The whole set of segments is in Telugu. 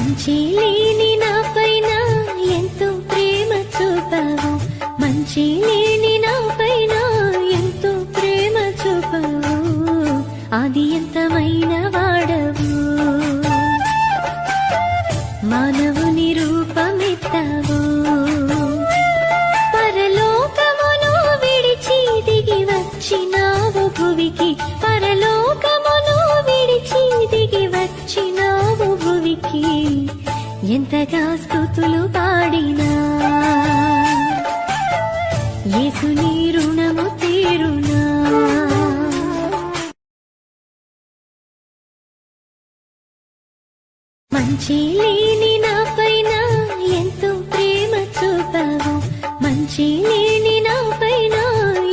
మంచి లేని నాపైన ఎంతో ప్రేమ చూపావు, మంచి లేని నాపైన ఎంతో ప్రేమ చూపావు, అది ఎంతమైన వాడవు, మానవుని రూపమెత్తావు, పరలోకమును విడిచి దిగి వచ్చినావు భువికి, పరలోకమును విడిచి దిగి వచ్చినావు భువికి, ఎంతగా స్తుతులు పాడినా యేసుని రుణము తీరునా. మంచి లేని నాపైన ఎంతో ప్రేమ చూపావు, మంచి లేని నాపైన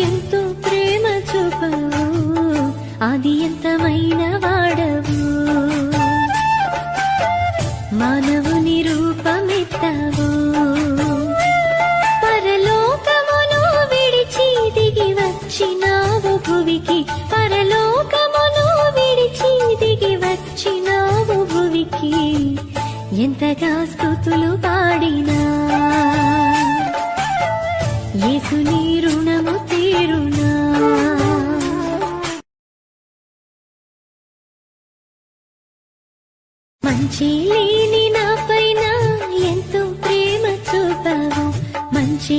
ఎంతో ప్రేమ చూపావు, అది ఎంతమైన వాడవు, మానవుని రూపమెత్తావు, పరలోకమును విడిచి దిగి వచ్చినావు భువికి, పరలోకమును విడిచి దిగి వచ్చినావు భువికి, ఎంతగా స్తుతులు పాడినా యేసుని రుణము తీరునా. మంచి లేని నాపైన ఎంతో ప్రేమ చూపావు, మంచి